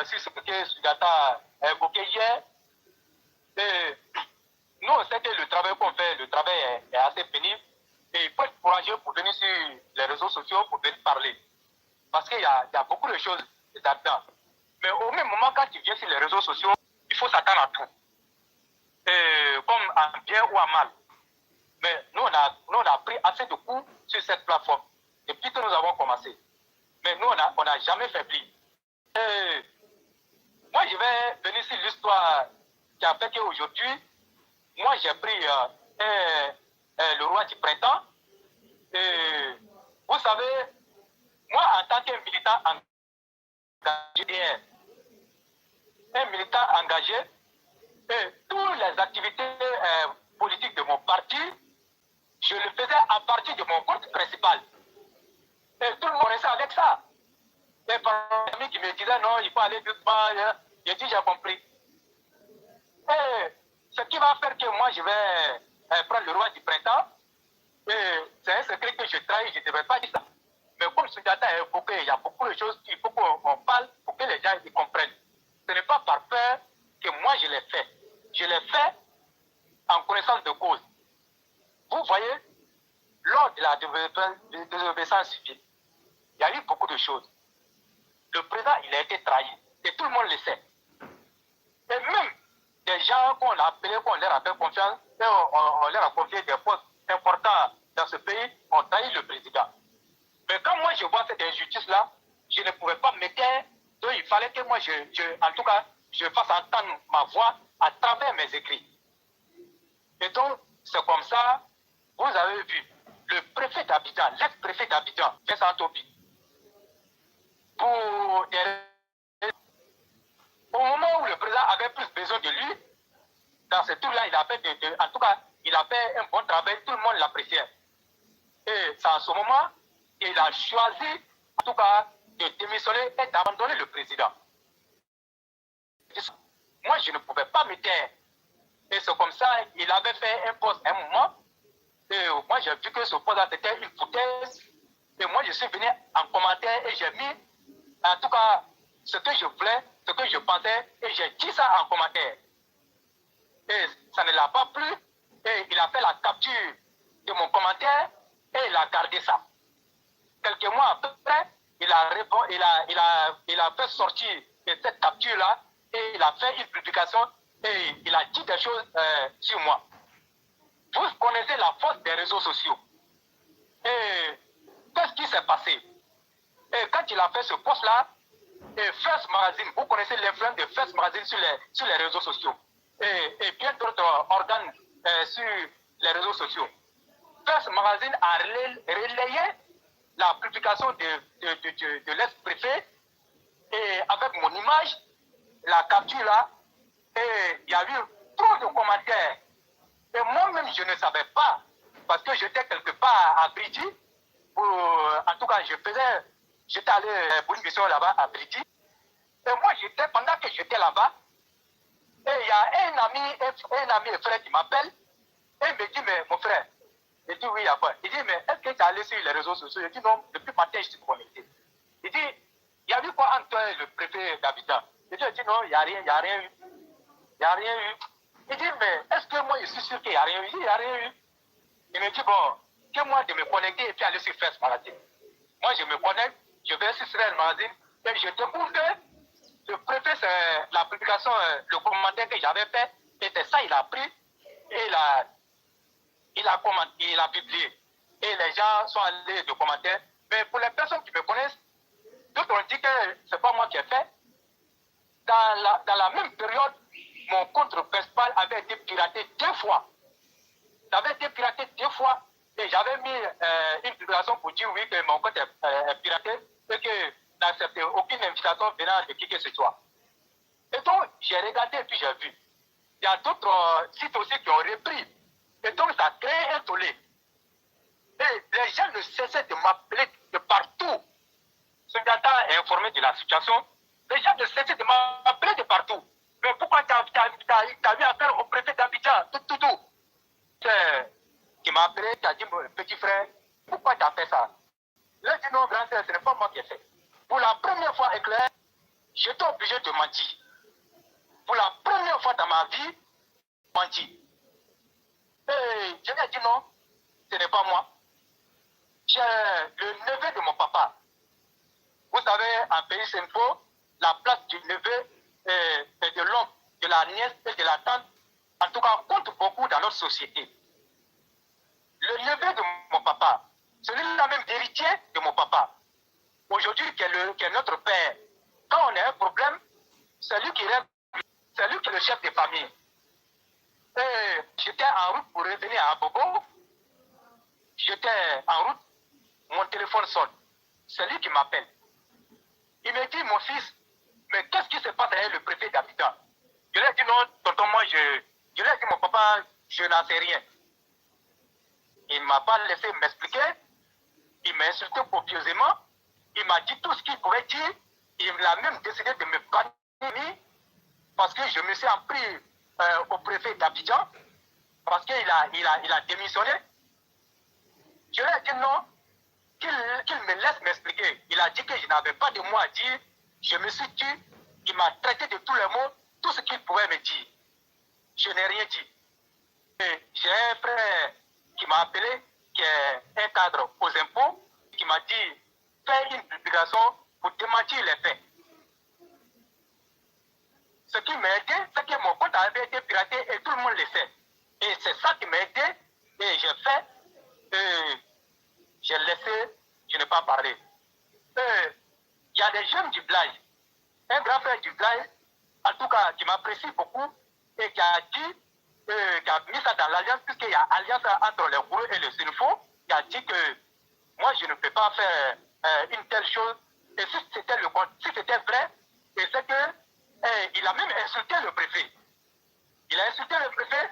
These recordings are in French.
sur ce que Sugata a évoqué hier. Et nous, on sait que le travail qu'on fait, le travail est assez pénible. Et il faut être courageux pour venir sur les réseaux sociaux pour venir parler. Parce qu'il y a beaucoup de choses là-dedans. Mais au même moment, quand tu viens sur les réseaux sociaux, il faut s'attendre à tout. Comme en bien ou en mal. Mais nous, on a pris assez de coups sur cette plateforme depuis que nous avons commencé. Mais nous, on n'a jamais faibli. Moi, je vais venir sur l'histoire qui a fait qu'aujourd'hui, moi, j'ai pris le roi du printemps. Et vous savez, moi, en tant que militant engagé, et toutes les activités politiques de mon parti, je le faisais à partir de mon compte principal. Et tout le monde connaissait avec ça. Et par amis qui me disaient non, il faut aller doucement, j'ai dit j'ai compris. Et ce qui va faire que moi je vais prendre le roi du printemps, c'est un secret que je trahis, je ne devrais pas dire ça. Mais comme Sugata a évoqué, il y a beaucoup de choses qu'il faut qu'on parle pour que les gens y comprennent. Ce n'est pas par peur que moi je l'ai fait. Je l'ai fait en connaissance de cause. Vous voyez, lors de la désobéissance civile, il y a eu beaucoup de choses. Le président, il a été trahi. Et tout le monde le sait. Et même des gens qu'on a appelés, qu'on leur a fait confiance, et on leur a confié des postes importants dans ce pays, ont trahi le président. Mais quand moi je vois cette injustice-là, je ne pouvais pas me taire. Donc il fallait que moi, en tout cas, je fasse entendre ma voix à travers mes écrits. Et donc, c'est comme ça, vous avez vu, le préfet d'Abidjan, l'ex-préfet d'Abidjan, Vincent Tobi, au moment où le président avait plus besoin de lui, dans ce tour-là, il a fait, en tout cas, il a fait un bon travail, tout le monde l'appréciait. Et c'est en ce moment qu'il a choisi, en tout cas, de démissionner et d'abandonner le président. Moi, je ne pouvais pas me taire. Et c'est comme ça, il avait fait un poste à un moment. Et moi, j'ai vu que ce poste-là, c'était une foutaise. Et moi, je suis venu en commentaire et j'ai mis, en tout cas, ce que je voulais, ce que je pensais, et j'ai dit ça en commentaire. Et ça ne l'a pas plu. Et il a fait la capture de mon commentaire et il a gardé ça. Quelques mois après, il a fait sortir de cette capture-là et il a fait une publication et il a dit des choses sur moi. Vous connaissez la force des réseaux sociaux. Et qu'est-ce qui s'est passé? Et quand il a fait ce post-là, et First Magazine, vous connaissez l'influence de First Magazine sur les réseaux sociaux. Et bien d'autres organes sur les réseaux sociaux. First Magazine a relayé la publication de l'ex-préfet et avec mon image, la capture là, et il y a eu trop de commentaires. Et moi-même, je ne savais pas, parce que j'étais quelque part à Bridi, en tout cas, j'étais allé pour une mission là-bas à Bridi. Et moi, pendant que j'étais là-bas, et il y a un ami et frère qui m'appelle, et il me dit, mais mon frère, il dit oui, il y a quoi? Il dit, mais est-ce que tu es allé sur les réseaux sociaux? Il dit non, depuis matin, je suis connecté. Il dit, il y a eu quoi entre toi et le préfet d'Abidjan? Il dit non, il n'y a rien, il n'y a rien eu. Il n'y a rien eu. Il dit, mais est-ce que moi, je suis sûr qu'il n'y a rien eu? Il dit, il n'y a rien eu. Il me dit, bon, que moi de me connecter et puis aller sur First Magazine. Moi, je me connecte, je vais sur First Magazine, et je découvre que le préfet, c'est la publication, le commentaire que j'avais fait, et c'est ça, il a pris, et il a publié. Et les gens sont allés de commentaires. Mais pour les personnes qui me connaissent, d'autres ont dit que ce n'est pas moi qui ai fait. Dans la même période, mon compte principal avait été piraté 2 fois. Ça avait été piraté 2 fois. Et j'avais mis une publication pour dire oui que mon compte est piraté et que n'acceptais aucune invitation venant de qui que ce soit. Et donc, j'ai regardé et puis j'ai vu. Il y a d'autres sites aussi qui ont repris. Et donc, ça a créé un tollé. Et les gens ne cessaient de m'appeler de partout. Ce gars est informé de la situation. Les gens ne cessaient de m'appeler de partout. Mais pourquoi tu as eu affaire au préfet d'Abidjan? Tout. Qui m'a appelé, qui a dit, petit frère, pourquoi tu as fait ça? Il a dit non, grand frère, ce n'est pas moi qui ai fait. Pour la première fois, éclair, j'étais obligé de mentir. Pour la première fois dans ma vie, mentir. Et je lui ai dit non, ce n'est pas moi. J'ai le neveu de mon papa. Vous savez, en pays Senfo, la place du neveu et de l'oncle, de la nièce et de la tante, en tout cas, compte beaucoup dans notre société. Le neveu de mon papa, celui-là même héritier de mon papa, aujourd'hui qui est notre père, quand on a un problème, c'est lui qui est le chef de famille. Et j'étais en route pour revenir à Bobo. J'étais en route, mon téléphone sonne. C'est lui qui m'appelle. Il me dit, mon fils, mais qu'est-ce qui se passe avec le préfet d'Abidjan? Je lui ai dit non, tonton, moi, je lui ai dit, mon papa, je n'en sais rien. Il ne m'a pas laissé m'expliquer. Il m'a insulté copieusement. Il m'a dit tout ce qu'il pouvait dire. Il a même décidé de me bannir parce que je me suis en pris au préfet d'Abidjan parce qu'il a démissionné. Je lui ai dit non, qu'il me laisse m'expliquer. Il a dit que je n'avais pas de mots à dire. Je me suis dit, il m'a traité de tous les mots, tout ce qu'il pouvait me dire. Je n'ai rien dit. J'ai un frère qui m'a appelé, qui est un cadre aux impôts, qui m'a dit, fais une publication pour démentir les faits. Ce qui m'a aidé, c'est que mon compte avait été piraté et tout le monde le sait. Et c'est ça qui m'a aidé. Et j'ai fait, j'ai laissé, je n'ai pas parlé. Il y a des jeunes du village, un grand frère du village, en tout cas, qui m'apprécie beaucoup et qui a dit, qui a mis ça dans l'alliance, puisqu'il y a alliance entre les Gourous et les Sénifos, qui a dit que moi, je ne peux pas faire une telle chose. Et si c'était vrai, et c'est que il a même insulté le préfet. Il a insulté le préfet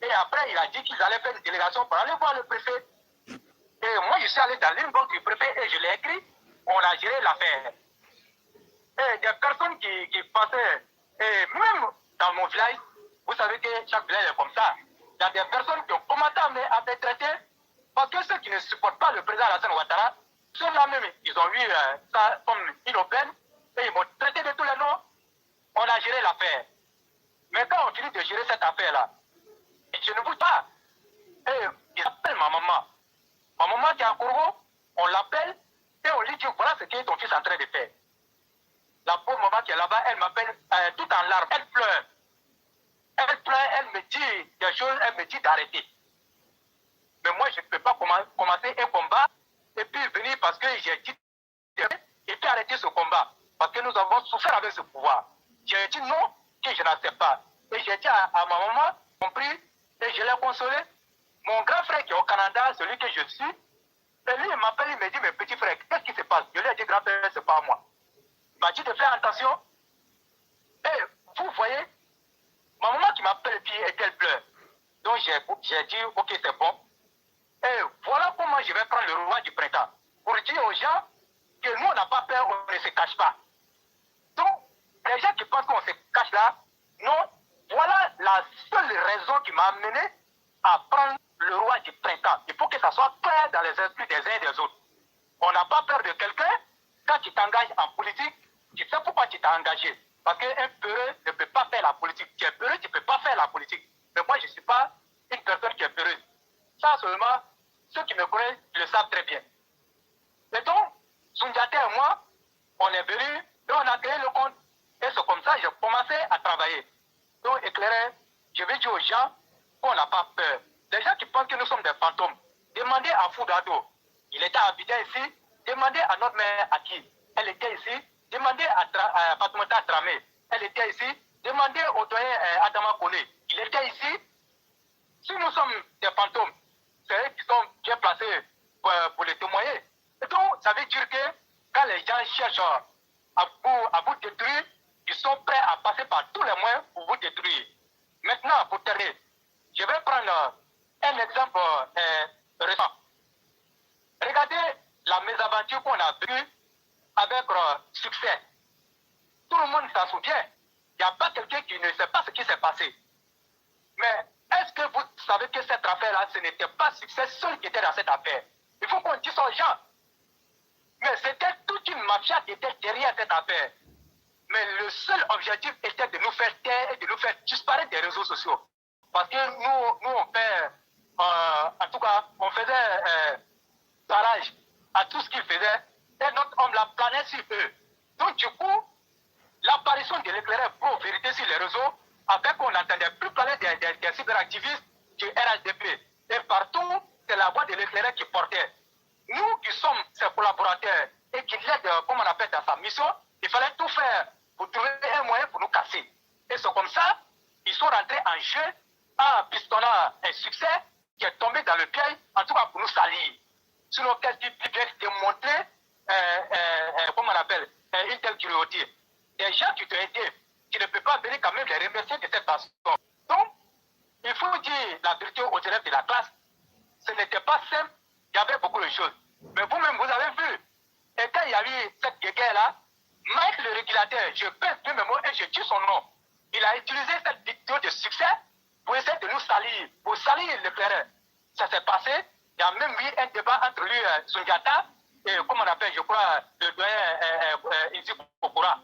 et après il a dit qu'ils allaient faire une délégation pour aller voir le préfet. Et moi je suis allé dans l'inbox du préfet et je l'ai écrit. On a géré l'affaire. Et des personnes qui passaient, et même dans mon village, vous savez que chaque village est comme ça. Il y a des personnes qui ont commencé à me traiter parce que ceux qui ne supportent pas le président Alassane Ouattara, ceux-là même, ils ont vu ça comme une aubaine et ils m'ont traité de tous les noms. On a géré l'affaire. Mais quand on finit de gérer cette affaire-là, je ne bouge pas. Et il appelle ma maman. Ma maman qui est à Kourou, on l'appelle et on lui dit voilà ce que ton fils est en train de faire. La pauvre maman qui est là-bas, elle m'appelle tout en larmes. Elle pleure. Elle pleure, elle me dit des choses, elle me dit d'arrêter. Mais moi, je ne peux pas commencer un combat et puis venir parce que j'ai dit et puis arrêter ce combat. Parce que nous avons souffert avec ce pouvoir. J'ai dit non, que je n'accepte pas. Et j'ai dit à ma maman, compris, et je l'ai consolé. Mon grand frère qui est au Canada, celui que je suis, et lui, il m'appelle, il me dit, mais petit frère, qu'est-ce qui se passe? Je lui ai dit, grand frère, c'est pas moi. Il m'a dit de faire attention. Et vous voyez, ma maman qui m'appelle, puis elle pleure. Donc j'ai dit, ok, c'est bon. Et voilà comment je vais prendre le roi du printemps. Pour dire aux gens que nous, on n'a pas peur, on ne se cache pas. Donc, les gens qui pensent qu'on se cache là, non, voilà la seule raison qui m'a amené à prendre le roi du printemps. Il faut que ça soit clair dans les esprits des uns et des autres. On n'a pas peur de quelqu'un. Quand tu t'engages en politique, tu sais pourquoi tu t'es engagé. Parce qu'un peureux ne peut pas faire la politique. Tu es peureux, tu ne peux pas faire la politique. Mais moi, je ne suis pas une personne qui est peureuse. Ça seulement, ceux qui me connaissent le savent très bien. Et donc, Sundiata et moi, on est venus et on a créé le compte. Et c'est comme ça que j'ai commencé à travailler. Donc, éclairé, je vais dire aux gens qu'on n'a pas peur. Les gens qui pensent que nous sommes des fantômes, demandez à Foudado, il était habité ici, demandez à notre mère Aki, elle était ici, demandez à Fatoumata Tramé, elle était ici, demandez au doyen Adama Kone, il était ici. Si nous sommes des fantômes, c'est eux qui sont bien placés pour les témoigner. Et donc, ça veut dire que quand les gens cherchent à vous détruire, ils sont prêts à passer par tous les moyens pour vous détruire. Maintenant, pour terminer, je vais prendre un exemple récent. Regardez la mésaventure qu'on a vue avec succès. Tout le monde s'en souvient. Il n'y a pas quelqu'un qui ne sait pas ce qui s'est passé. Mais est-ce que vous savez que cette affaire-là, ce n'était pas succès seul qui était dans cette affaire? Il faut qu'on dise aux gens. Mais c'était toute une mafia qui était derrière cette affaire. Mais le seul objectif était de nous faire taire et de nous faire disparaître des réseaux sociaux. Parce que nous on fait, en tout cas, on faisait barrage à tout ce qu'ils faisaient et notre homme la planait sur eux. Donc du coup, l'apparition de l'éclaireur pro-vérité sur les réseaux a fait qu'on n'entendait plus parler des cyberactivistes du RHDP. Et partout, c'est la voix de l'éclaireur qui portait. Nous qui sommes ses collaborateurs et qui l'aident, comme on appelle, dans sa mission, il fallait tout faire pour trouver un moyen pour nous casser. Et c'est comme ça, ils sont rentrés en jeu en pistonnant un succès qui est tombé dans le piège, en tout cas pour nous salir. Sinon, qu'est-ce qui peut démontrer, comment on appelle, une telle curiosité. Des gens qui t'ont aidé, qui ne peuvent pas venir quand même les remercier de cette façon. Donc, il faut dire la vérité aux élèves de la classe. Ce n'était pas simple, il y avait beaucoup de choses. Mais vous-même, vous avez vu. Et quand il y a eu cette guerre-là, Mike le régulateur, je pèse deux mes mots et je dis son nom. Il a utilisé cette vidéo de succès pour essayer de nous salir, pour salir l'éclaireur. Ça s'est passé. Il y a même eu un débat entre lui, Sundiata, et comme on appelle, je crois, le doyen Inzi Kokura.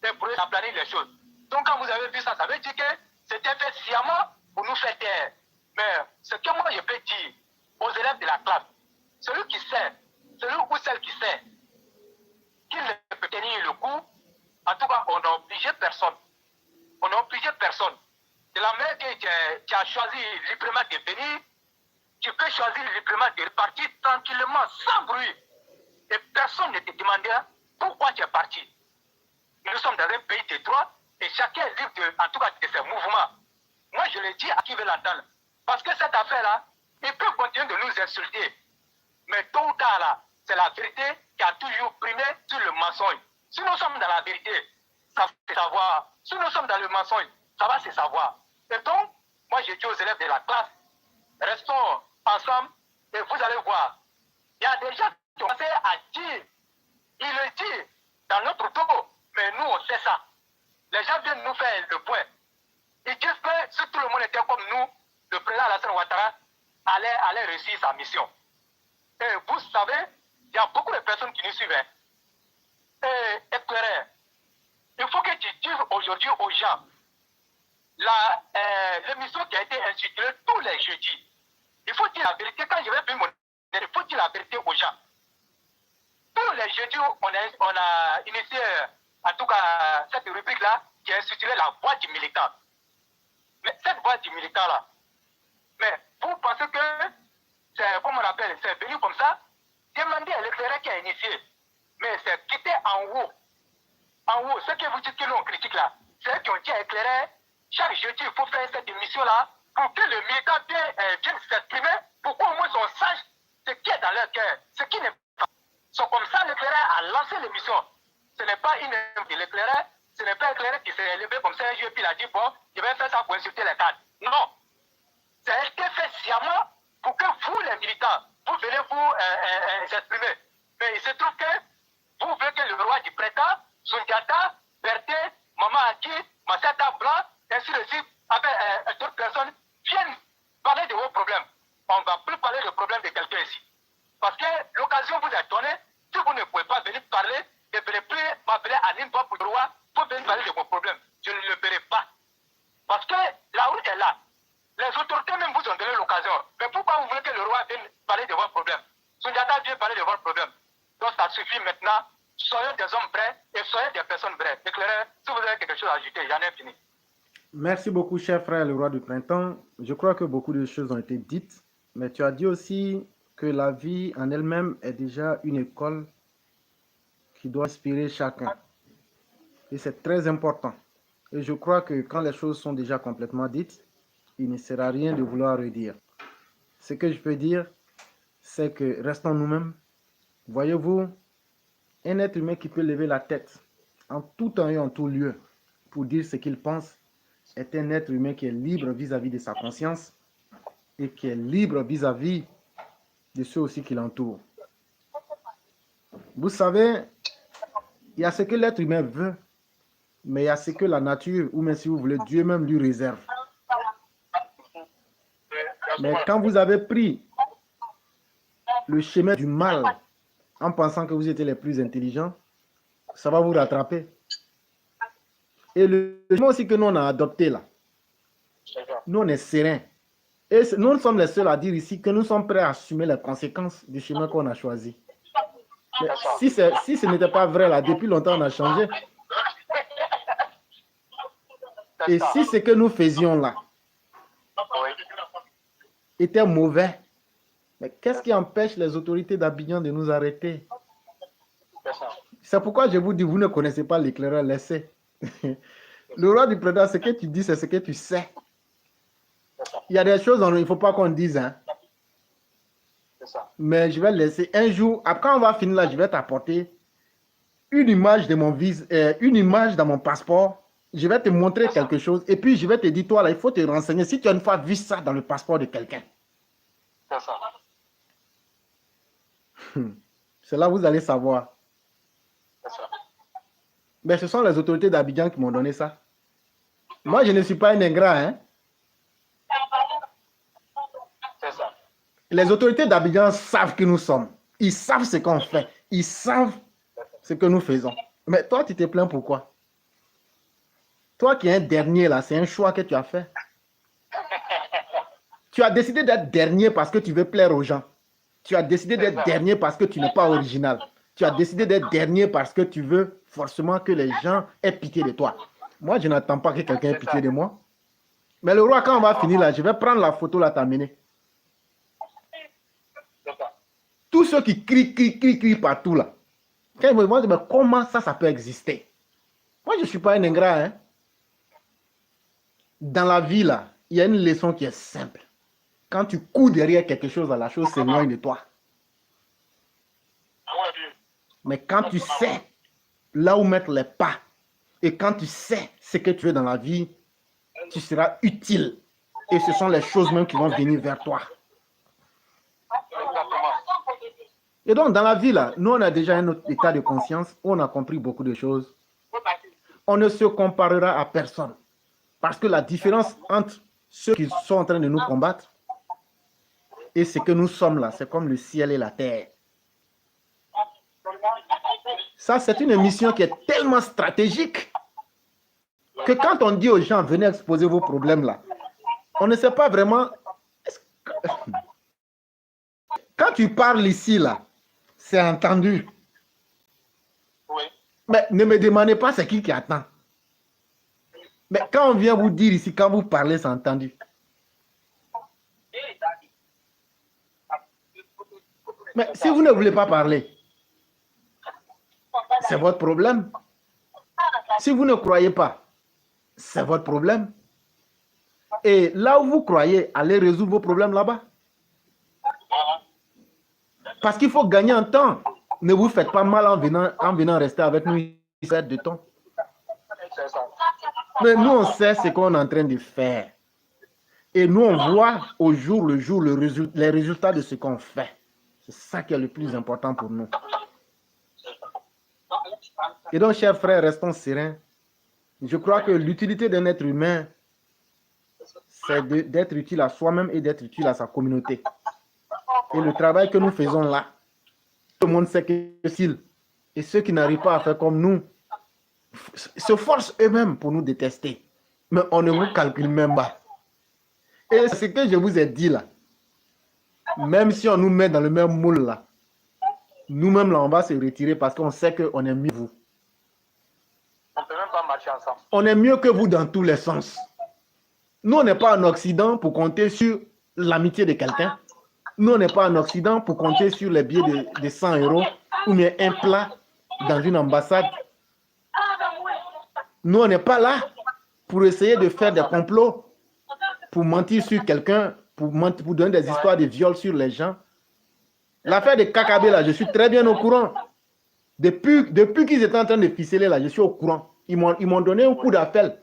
Et pour aplanir les choses. Donc quand vous avez vu ça, ça veut dire que c'était fait sciemment pour nous faire taire. Mais ce que moi je peux dire aux élèves de la classe, celui qui sait, celui ou celle qui sait, qu'il ne peut tenir le coup, en tout cas, on n'a obligé personne. On n'a obligé personne. De la manière que tu as choisi librement de venir, tu peux choisir librement de repartir tranquillement, sans bruit. Et personne ne te demandait pourquoi tu es parti. Nous sommes dans un pays de droit et chacun est libre, en tout cas, de ses mouvements. Moi, je le dis à qui veut l'entendre. Parce que cette affaire-là, il peut continuer de nous insulter. Mais tôt ou tard, là, c'est la vérité qui a toujours primé sur le mensonge. Si nous sommes dans la vérité, ça va se savoir. Si nous sommes dans le mensonge, ça va se savoir. Et donc, moi, je dis aux élèves de la classe, restons ensemble et vous allez voir. Il y a des gens qui ont commencé à dire, ils le disent dans notre dos, mais nous, on sait ça. Les gens viennent nous faire le point. Ils disent que si tout le monde était comme nous, le président Alassane Ouattara allait réussir sa mission. Et vous savez, il y a beaucoup de personnes qui nous suivent. Et éclaireur, il faut que tu dises aujourd'hui aux gens, l'émission qui a été instituée tous les jeudis, il faut dire la vérité. Quand je vais venir il faut dire la vérité aux gens. Tous les jeudis, on a initié, en tout cas, cette rubrique-là, qui est intitulée La Voix du militant. Mais cette voix du militant-là, mais vous pensez que c'est, comme on appelle, c'est venu comme ça, demandez à l'éclaireur qui a initié. Mais c'est quitté en haut. En haut, ce que vous dites que nous on critique là, c'est eux qui ont dit à l'éclaireur, chaque jeudi, il faut faire cette émission-là pour que le militant vienne s'exprimer, pour qu'au moins on sache ce qui est dans leur cœur, ce qui n'est pas. C'est comme ça l'éclaireur a lancé l'émission. Ce n'est pas une œuvre de l'éclaireur, ce n'est pas l'éclaireur qui s'est élevé comme ça un jour et puis il a dit, bon, je vais faire ça pour insulter les cadres. Non. C'est été fait sciemment pour que vous, les militants, vous venez vous exprimer. Mais il se trouve que vous voulez que le roi du printemps, Sundiata, Berthe, Maman Aki, Massata Blanc, ainsi de suite, avec d'autres personnes, viennent parler de vos problèmes. On ne va plus parler de problèmes de quelqu'un ici. Parce que l'occasion vous est donnée, si vous ne pouvez pas venir parler, ne venez plus m'appeler à n'importe pour le roi pour venir parler de vos problèmes. Je ne le ferai pas. Parce que la route est là. Les autorités même vous ont donné l'occasion. Mais pourquoi vous voulez que le roi vienne parler de vos problèmes? Sundiata vient parler de vos problèmes. Donc ça suffit maintenant. Soyez des hommes vrais et soyez des personnes vraies. Éclaireur, si vous avez quelque chose à ajouter, j'en ai fini. Merci beaucoup, cher frère, le roi du printemps. Je crois que beaucoup de choses ont été dites, mais tu as dit aussi que la vie en elle-même est déjà une école qui doit inspirer chacun. Et c'est très important. Et je crois que quand les choses sont déjà complètement dites, il ne sert à rien de vouloir redire. Ce que je peux dire, c'est que restons nous-mêmes. Voyez-vous, un être humain qui peut lever la tête en tout temps et en tout lieu pour dire ce qu'il pense est un être humain qui est libre vis-à-vis de sa conscience et qui est libre vis-à-vis de ceux aussi qui l'entourent. Vous savez, il y a ce que l'être humain veut, mais il y a ce que la nature, ou même si vous voulez, Dieu même lui réserve. Mais quand vous avez pris le chemin du mal en pensant que vous étiez les plus intelligents, ça va vous rattraper. Et le chemin aussi que nous, on a adopté là, nous, on est serein. Et nous sommes les seuls à dire ici que nous sommes prêts à assumer les conséquences du chemin qu'on a choisi. Mais si ce n'était pas vrai là, depuis longtemps, on a changé. Et si ce que nous faisions là était mauvais, mais qu'est-ce qui empêche les autorités d'Abidjan de nous arrêter? C'est pourquoi je vous dis, vous ne connaissez pas l'éclaireur, laissez. Le roi du prédat, ce que tu dis, c'est ce que tu sais. Il y a des choses dont il ne faut pas qu'on dise. Hein. Mais je vais laisser un jour, après on va finir là, je vais t'apporter une image de mon une image dans mon passeport. Je vais te montrer quelque chose et puis je vais te dire, toi là, il faut te renseigner si tu as une fois vu ça dans le passeport de quelqu'un. C'est là que vous allez savoir. Mais ce sont les autorités d'Abidjan qui m'ont donné ça. Moi, je ne suis pas un ingrat. Hein? Les autorités d'Abidjan savent qui nous sommes. Ils savent ce qu'on fait. Ils savent ce que nous faisons. Mais toi, tu te plains pourquoi? Toi qui es un dernier là, c'est un choix que tu as fait. Tu as décidé d'être dernier parce que tu veux plaire aux gens. Tu as décidé d'être dernier parce que tu n'es pas original. Tu as décidé d'être dernier parce que tu veux forcément que les gens aient pitié de toi. Moi, je n'attends pas que quelqu'un ait pitié de moi. Mais le roi, quand on va finir là, je vais prendre la photo là, t'amener. Tous ceux qui crient partout là. Quand ils me demandent, mais comment ça peut exister? Moi, je ne suis pas un ingrat. Hein? Dans la vie là, il y a une leçon qui est simple. Quand tu cours derrière quelque chose, la chose s'éloigne de toi. Mais quand tu sais là où mettre les pas, et quand tu sais ce que tu veux dans la vie, tu seras utile. Et ce sont les choses même qui vont venir vers toi. Et donc, dans la vie, là, nous, on a déjà un autre état de conscience où on a compris beaucoup de choses. On ne se comparera à personne. Parce que la différence entre ceux qui sont en train de nous combattre et ce que nous sommes là, c'est comme le ciel et la terre. Ça, c'est une mission qui est tellement stratégique que quand on dit aux gens, venez exposer vos problèmes là, on ne sait pas vraiment... Quand tu parles ici là, c'est entendu. Oui. Mais ne me demandez pas c'est qui attend. Mais quand on vient vous dire ici, quand vous parlez, c'est entendu. Mais si vous ne voulez pas parler, c'est votre problème. Si vous ne croyez pas, c'est votre problème. Et là où vous croyez, allez résoudre vos problèmes là-bas. Parce qu'il faut gagner en temps. Ne vous faites pas mal en venant rester avec nous ici de temps. Mais nous, on sait ce qu'on est en train de faire. Et nous, on voit au jour le jour les résultats de ce qu'on fait. C'est ça qui est le plus important pour nous. Et donc, chers frères, restons sereins. Je crois que l'utilité d'un être humain, c'est d'être utile à soi-même et d'être utile à sa communauté. Et le travail que nous faisons là, tout le monde sait que c'est facile. Et ceux qui n'arrivent pas à faire comme nous se forcent eux-mêmes pour nous détester. Mais on ne vous calcule même pas. Et ce que je vous ai dit là, même si on nous met dans le même moule là, nous-mêmes là, on va se retirer parce qu'on sait qu'on est mieux que vous. On ne peut même pas marcher ensemble. On est mieux que vous dans tous les sens. Nous, on n'est pas en Occident pour compter sur l'amitié de quelqu'un. Nous, on n'est pas en Occident pour compter sur les billets de 100 € ou bien un plat dans une ambassade. Nous, on n'est pas là pour essayer de faire des complots, pour mentir sur quelqu'un, pour donner des histoires de viol sur les gens. L'affaire de Kakabe, là, je suis très bien au courant. Depuis qu'ils étaient en train de ficeler, là, je suis au courant. Ils m'ont donné un coup d'appel.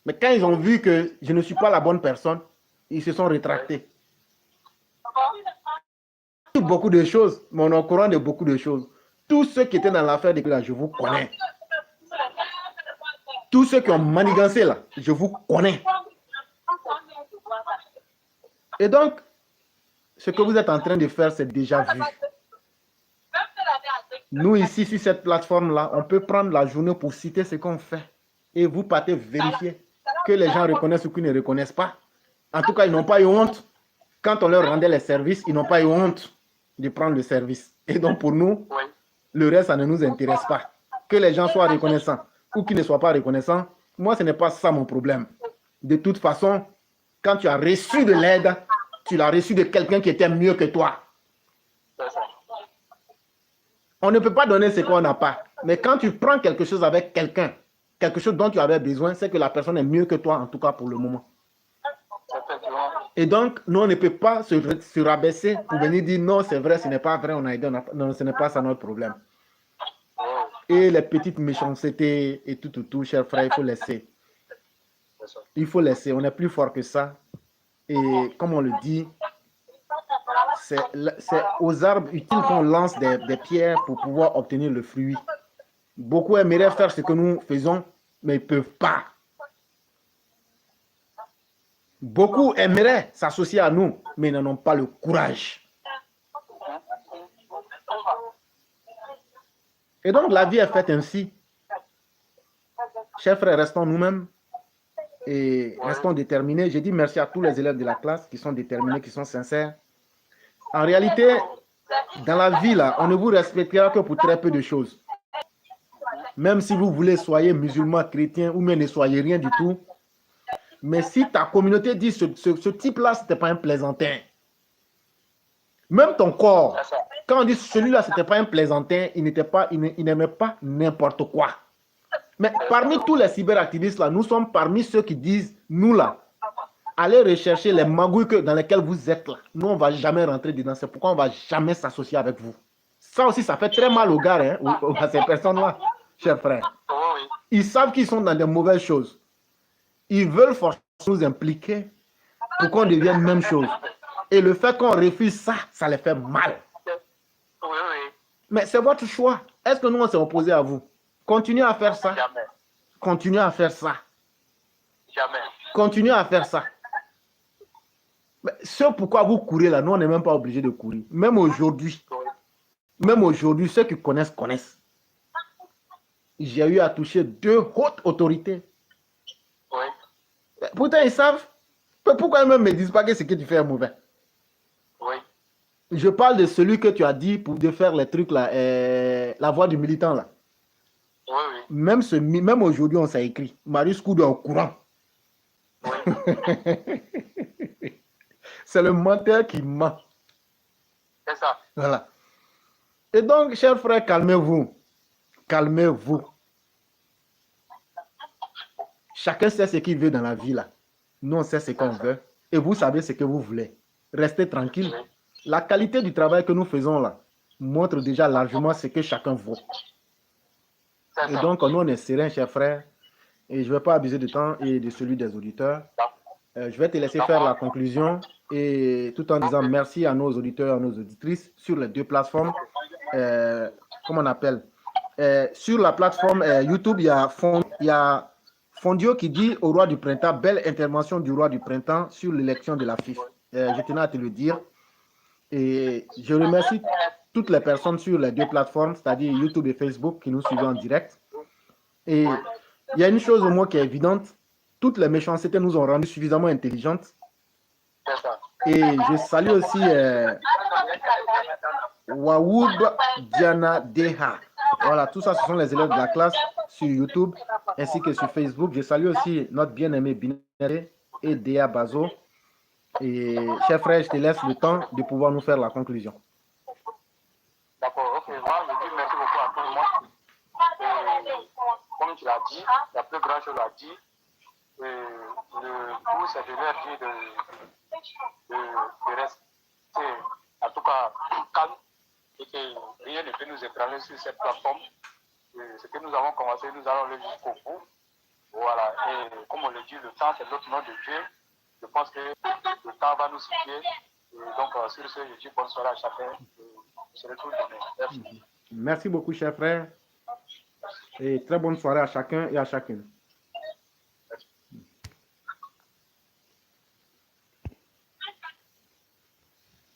Mais quand ils ont vu que je ne suis pas la bonne personne, ils se sont rétractés. Beaucoup de choses, mais on est au courant de beaucoup de choses. Tous ceux qui étaient dans l'affaire de là, je vous connais. Tous ceux qui ont manigancé là, je vous connais. Et donc, ce que vous êtes en train de faire, c'est déjà vu. Nous, ici, sur cette plateforme-là, on peut prendre la journée pour citer ce qu'on fait. Et vous partez vérifier que les gens reconnaissent ou qu'ils ne reconnaissent pas. En tout cas, ils n'ont pas eu honte. Quand on leur rendait les services, ils n'ont pas eu honte de prendre le service. Et donc, pour nous, le reste, ça ne nous intéresse pas. Que les gens soient reconnaissants ou qu'ils ne soient pas reconnaissants, moi, ce n'est pas ça mon problème. De toute façon, quand tu as reçu de l'aide, tu l'as reçu de quelqu'un qui était mieux que toi. On ne peut pas donner ce qu'on n'a pas. Mais quand tu prends quelque chose avec quelqu'un, quelque chose dont tu avais besoin, c'est que la personne est mieux que toi, en tout cas pour le moment. Et donc, nous, on ne peut pas se rabaisser pour venir dire non, c'est vrai, ce n'est pas vrai, on a aidé, non, ce n'est pas ça notre problème. Et les petites méchancetés et tout, cher frère, il faut laisser. Il faut laisser, on est plus fort que ça. Et comme on le dit, c'est aux arbres utiles qu'on lance des pierres pour pouvoir obtenir le fruit. Beaucoup aimeraient faire ce que nous faisons, mais ils ne peuvent pas. Beaucoup aimeraient s'associer à nous, mais ils n'en ont pas le courage. Et donc, la vie est faite ainsi. Chers frères, restons nous-mêmes et restons déterminés. J'ai dit merci à tous les élèves de la classe qui sont déterminés, qui sont sincères. En réalité, dans la vie, là, on ne vous respectera que pour très peu de choses. Même si vous voulez, soyez musulman, chrétien, ou même ne soyez rien du tout. Mais si ta communauté dit ce type-là, ce n'était pas un plaisantin. Même ton corps, quand on dit celui-là, ce n'était pas un plaisantin, il n'aimait pas n'importe quoi. Mais parmi tous les cyberactivistes, là, nous sommes parmi ceux qui disent, nous là, allez rechercher les magouilles dans lesquelles vous êtes là. Nous, on ne va jamais rentrer dedans. C'est pourquoi on ne va jamais s'associer avec vous. Ça aussi, ça fait très mal aux gars, hein, à ces personnes-là, chers frères. Ils savent qu'ils sont dans de mauvaises choses. Ils veulent forcément nous impliquer pour qu'on devienne même chose. Et le fait qu'on refuse ça, ça les fait mal. Mais c'est votre choix. Est-ce que nous, on s'est opposé à vous? Continuez à faire ça. Jamais. Continuez à faire ça. Jamais. Continuez à faire ça. Mais ce pourquoi vous courez là, nous, on n'est même pas obligé de courir. Même aujourd'hui, ceux qui connaissent, connaissent. J'ai eu à toucher 2 hautes autorités. Oui. Pourtant, ils savent. Pourquoi ils ne me disent pas que ce que tu fais est mauvais? Oui. Je parle de celui que tu as dit pour de faire les trucs là, la voix du militant là. Oui, oui. Même aujourd'hui, on s'est écrit. Marius Koudou est au courant. Oui. C'est le menteur qui ment. C'est ça. Voilà. Et donc, chers frères, calmez-vous. Calmez-vous. Chacun sait ce qu'il veut dans la vie là. Nous, on sait ce qu'on veut. Et vous savez ce que vous voulez. Restez tranquille. Oui. La qualité du travail que nous faisons là montre déjà largement ce que chacun vaut. C'est Et ça. donc, nous, on est serein, chers frères. Et je ne vais pas abuser de temps et de celui des auditeurs. Je vais te laisser faire la conclusion et tout en disant merci à nos auditeurs et à nos auditrices sur les 2 plateformes. Comment on appelle? Sur la plateforme YouTube, il y a Fondio qui dit au roi du printemps, belle intervention du roi du printemps sur l'élection de la FIF. Je tenais à te le dire. Et je remercie toutes les personnes sur les 2 plateformes, c'est-à-dire YouTube et Facebook, qui nous suivent en direct. Et il y a une chose au moins qui est évidente, toutes les méchancetés nous ont rendues suffisamment intelligentes. C'est ça. Et je salue aussi Wawoub Diana Deha. Voilà, tout ça, ce sont les élèves de la classe sur YouTube ainsi que sur Facebook. Je salue aussi notre bien-aimé Binere et Dea Bazo. Et cher frère, je te laisse le temps de pouvoir nous faire la conclusion. D'accord, ok. Moi, je dis merci beaucoup à tout le monde. Comme tu l'as dit, la plus grande chose à dire. Le tout, c'est de leur dire de rester, en tout cas, calme et que rien ne peut nous ébranler sur cette plateforme. Ce que nous avons commencé, nous allons aller jusqu'au bout. Voilà. Et comme on le dit, le temps, c'est l'autre nom de Dieu. Je pense que le temps va nous suffire. Et donc, sur ce, je dis bonne soirée à chacun. Je se retrouve demain. Merci. Merci beaucoup, cher frère. Et très bonne soirée à chacun et à chacune.